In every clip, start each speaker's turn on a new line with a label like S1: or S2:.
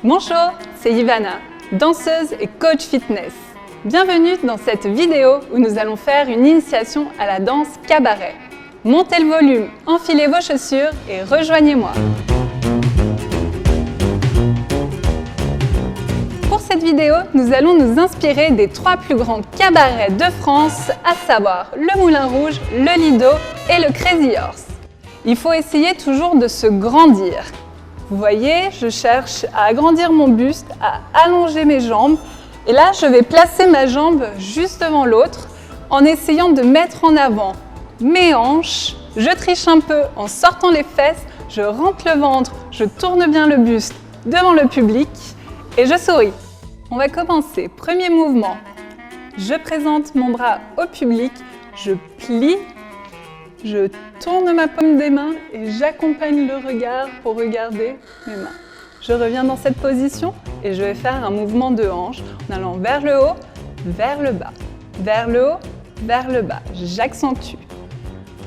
S1: Bonjour, c'est Ivana, danseuse et coach fitness. Bienvenue dans cette vidéo où nous allons faire une initiation à la danse cabaret. Montez le volume, enfilez vos chaussures et rejoignez-moi. Pour cette vidéo, nous allons nous inspirer des 3 plus grands cabarets de France, à savoir le Moulin Rouge, le Lido et le Crazy Horse. Il faut essayer toujours de se grandir. Vous voyez, je cherche à agrandir mon buste, à allonger mes jambes. Et là, je vais placer ma jambe juste devant l'autre en essayant de mettre en avant mes hanches. Je triche un peu en sortant les fesses, je rentre le ventre, je tourne bien le buste devant le public et je souris. On va commencer. Premier mouvement. Je présente mon bras au public, je plie. Je tourne ma paume des mains et j'accompagne le regard pour regarder mes mains. Je reviens dans cette position et je vais faire un mouvement de hanche en allant vers le haut, vers le bas, vers le haut, vers le bas. J'accentue.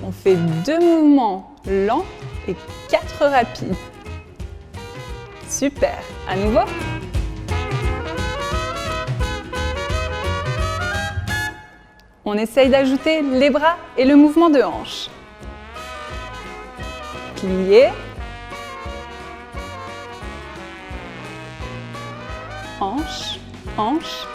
S1: On fait 2 mouvements lents et 4 rapides. Super. À nouveau. On essaye d'ajouter les bras et le mouvement de hanche. Plier. Hanche, hanche.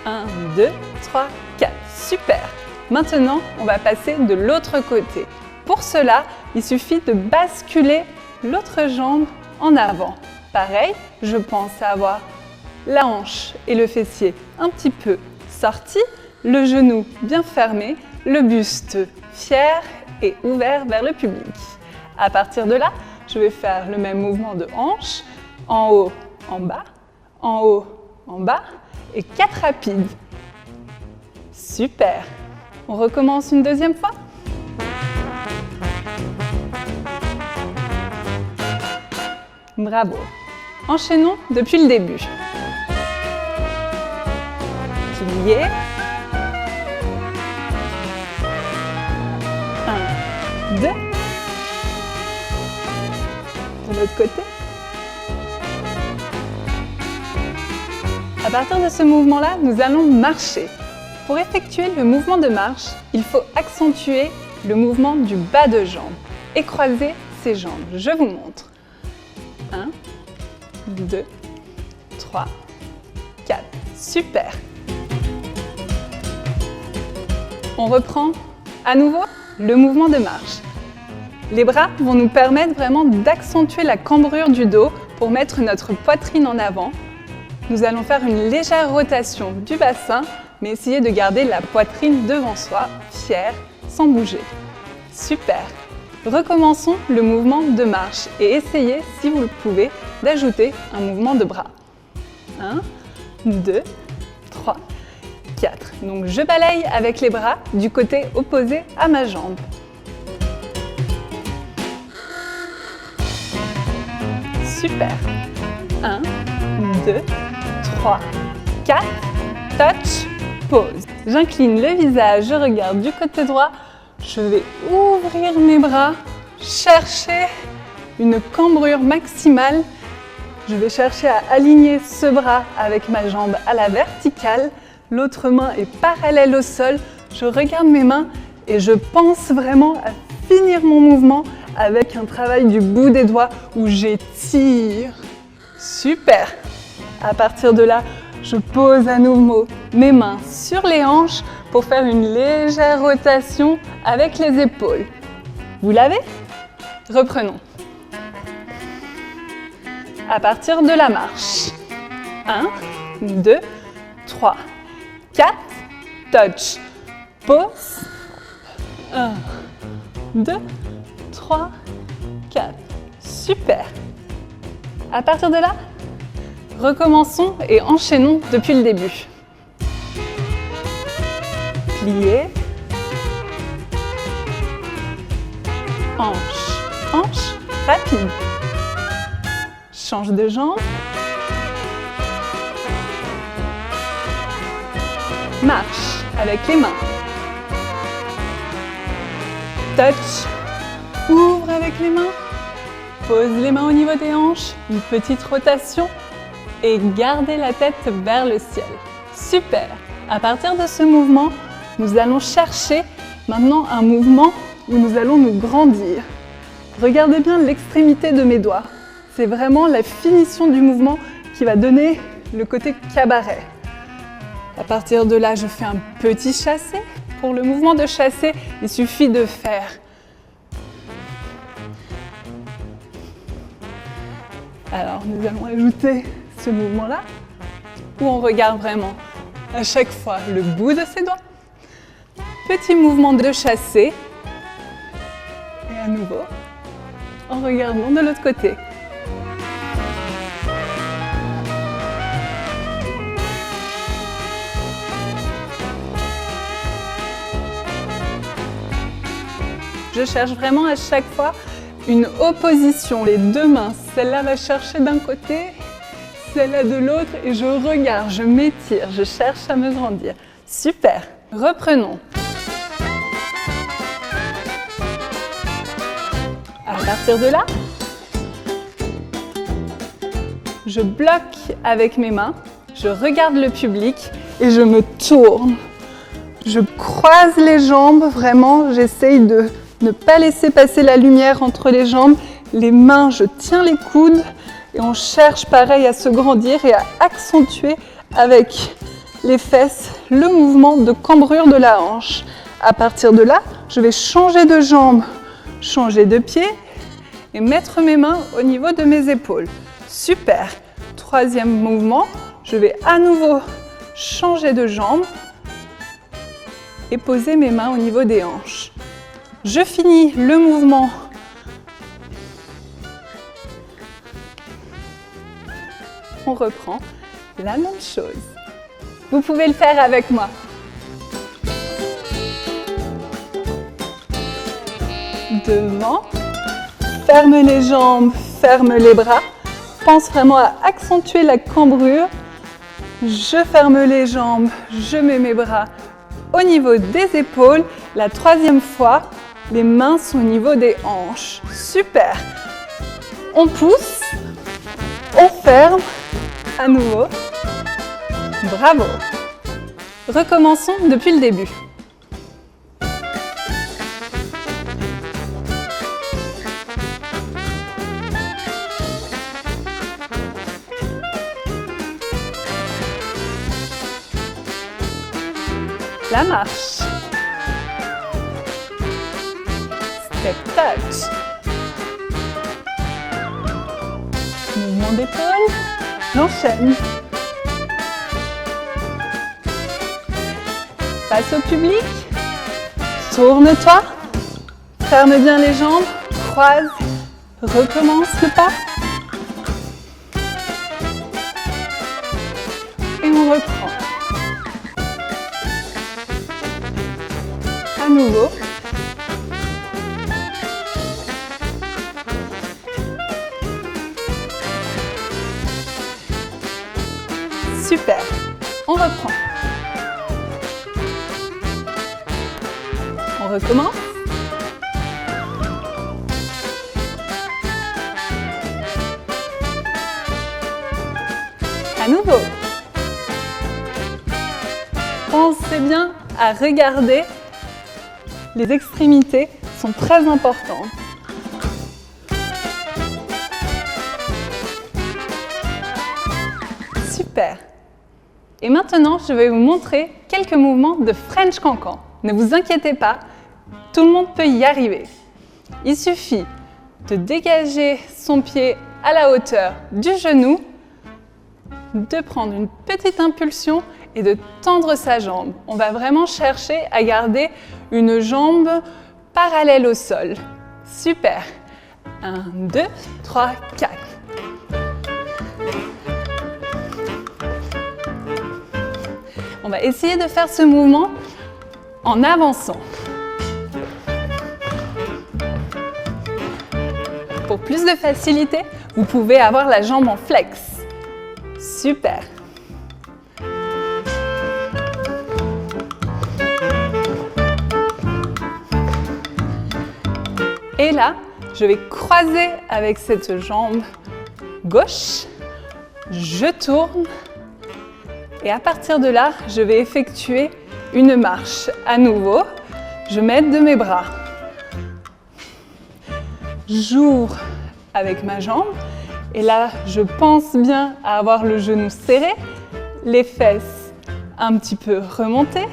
S1: 1, 2, 3, 4. Super. Maintenant, on va passer de l'autre côté. Pour cela, il suffit de basculer l'autre jambe en avant. Pareil, je pense à avoir la hanche et le fessier un petit peu sortis. Le genou bien fermé, le buste fier et ouvert vers le public. À partir de là, je vais faire le même mouvement de hanche, en haut, en bas, en haut, en bas et 4 rapides. Super! On recommence une deuxième fois. Bravo! Enchaînons depuis le début. Plier. 2. De l'autre côté. À partir de ce mouvement-là, nous allons marcher. Pour effectuer le mouvement de marche, il faut accentuer le mouvement du bas de jambe et croiser ses jambes. Je vous montre. 1, 2, 3, 4. Super. On reprend à nouveau le mouvement de marche. Les bras vont nous permettre vraiment d'accentuer la cambrure du dos pour mettre notre poitrine en avant. Nous allons faire une légère rotation du bassin, mais essayer de garder la poitrine devant soi, fière, sans bouger. Super! Recommençons le mouvement de marche et essayez, si vous le pouvez, d'ajouter un mouvement de bras. 1, 2, 3, 4. Donc je balaye avec les bras du côté opposé à ma jambe. Super. 1, 2, 3, 4. Touch, pause. J'incline le visage, je regarde du côté droit. Je vais ouvrir mes bras, chercher une cambrure maximale. Je vais chercher à aligner ce bras avec ma jambe à la verticale. L'autre main est parallèle au sol. Je regarde mes mains et je pense vraiment à finir mon mouvement avec un travail du bout des doigts où j'étire. Super! À partir de là, je pose à nouveau mes mains sur les hanches pour faire une légère rotation avec les épaules. Vous l'avez? Reprenons. À partir de la marche. 1, 2, 3, 4. Touch. Pause. 1, 2, 3, 4. Super. À partir de là, recommençons et enchaînons depuis le début. Plier. Hanche, hanche, rapide. Change de jambe. Marche avec les mains. Touch. Ouvre avec les mains. Pose les mains au niveau des hanches. Une petite rotation. et gardez la tête vers le ciel. Super! À partir de ce mouvement, nous allons chercher maintenant un mouvement où nous allons nous grandir. Regardez bien l'extrémité de mes doigts. C'est vraiment la finition du mouvement qui va donner le côté cabaret. À partir de là, je fais un petit chassé. Pour le mouvement de chassé, il suffit de faire alors, nous allons ajouter ce mouvement-là, où on regarde vraiment à chaque fois le bout de ses doigts. Petit mouvement de chassé. Et à nouveau, en regardant de l'autre côté. Je cherche vraiment à chaque fois une opposition. Les deux mains, celle-là va chercher d'un côté, celle-là de l'autre et je regarde, je m'étire, je cherche à me grandir. Super! Reprenons. À partir de là, je bloque avec mes mains, je regarde le public et je me tourne. Je croise les jambes, vraiment, j'essaye de ne pas laisser passer la lumière entre les jambes. Les mains, je tiens les coudes et on cherche pareil à se grandir et à accentuer avec les fesses le mouvement de cambrure de la hanche. À partir de là, je vais changer de jambe, changer de pied et mettre mes mains au niveau de mes épaules. Super! Troisième mouvement, je vais à nouveau changer de jambe et poser mes mains au niveau des hanches. Je finis le mouvement. On reprend la même chose. Vous pouvez le faire avec moi. Devant, ferme les jambes, ferme les bras. Pense vraiment à accentuer la cambrure. Je ferme les jambes, je mets mes bras au niveau des épaules. La troisième fois, les mains sont au niveau des hanches. Super! On pousse, on ferme, à nouveau. Bravo! Recommençons depuis le début. La marche. Step touch. Mouvement d'épaule. J'enchaîne. Passe au public. Tourne-toi. Ferme bien les jambes. Croise. Recommence le pas. Et on reprend. À nouveau. Super. On reprend. On recommence. À nouveau. Pensez bien à regarder. Les extrémités sont très importantes. Super. Et maintenant, je vais vous montrer quelques mouvements de French Cancan. Ne vous inquiétez pas, tout le monde peut y arriver. Il suffit de dégager son pied à la hauteur du genou, de prendre une petite impulsion et de tendre sa jambe. On va vraiment chercher à garder une jambe parallèle au sol. Super. 1, 2, 3, 4. On va essayer de faire ce mouvement en avançant. Pour plus de facilité, vous pouvez avoir la jambe en flex. Super. Et là, je vais croiser avec cette jambe gauche je tourne et à partir de là, je vais effectuer une marche. À nouveau, je m'aide de mes bras. J'ouvre avec ma jambe et là, je pense bien à avoir le genou serré, les fesses un petit peu remontées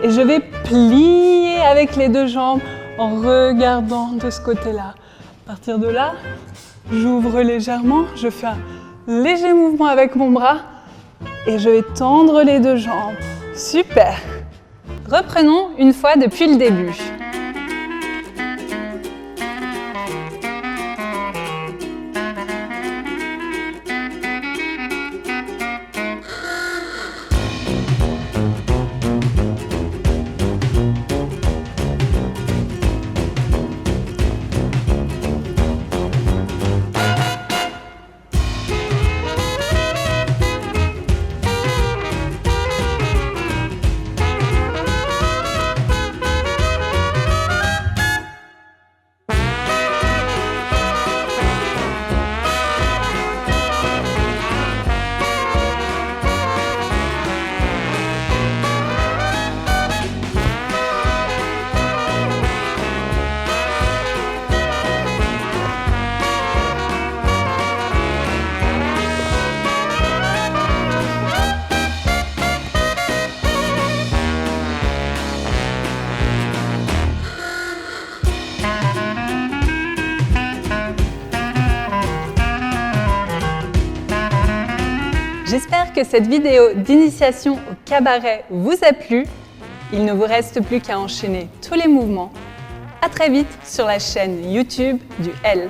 S1: et je vais plier avec les deux jambes en regardant de ce côté-là. À partir de là, j'ouvre légèrement, je fais un léger mouvement avec mon bras et je vais tendre les deux jambes. Super! Reprenons une fois depuis le début. J'espère que cette vidéo d'initiation au cabaret vous a plu. Il ne vous reste plus qu'à enchaîner tous les mouvements. À très vite sur la chaîne YouTube du L.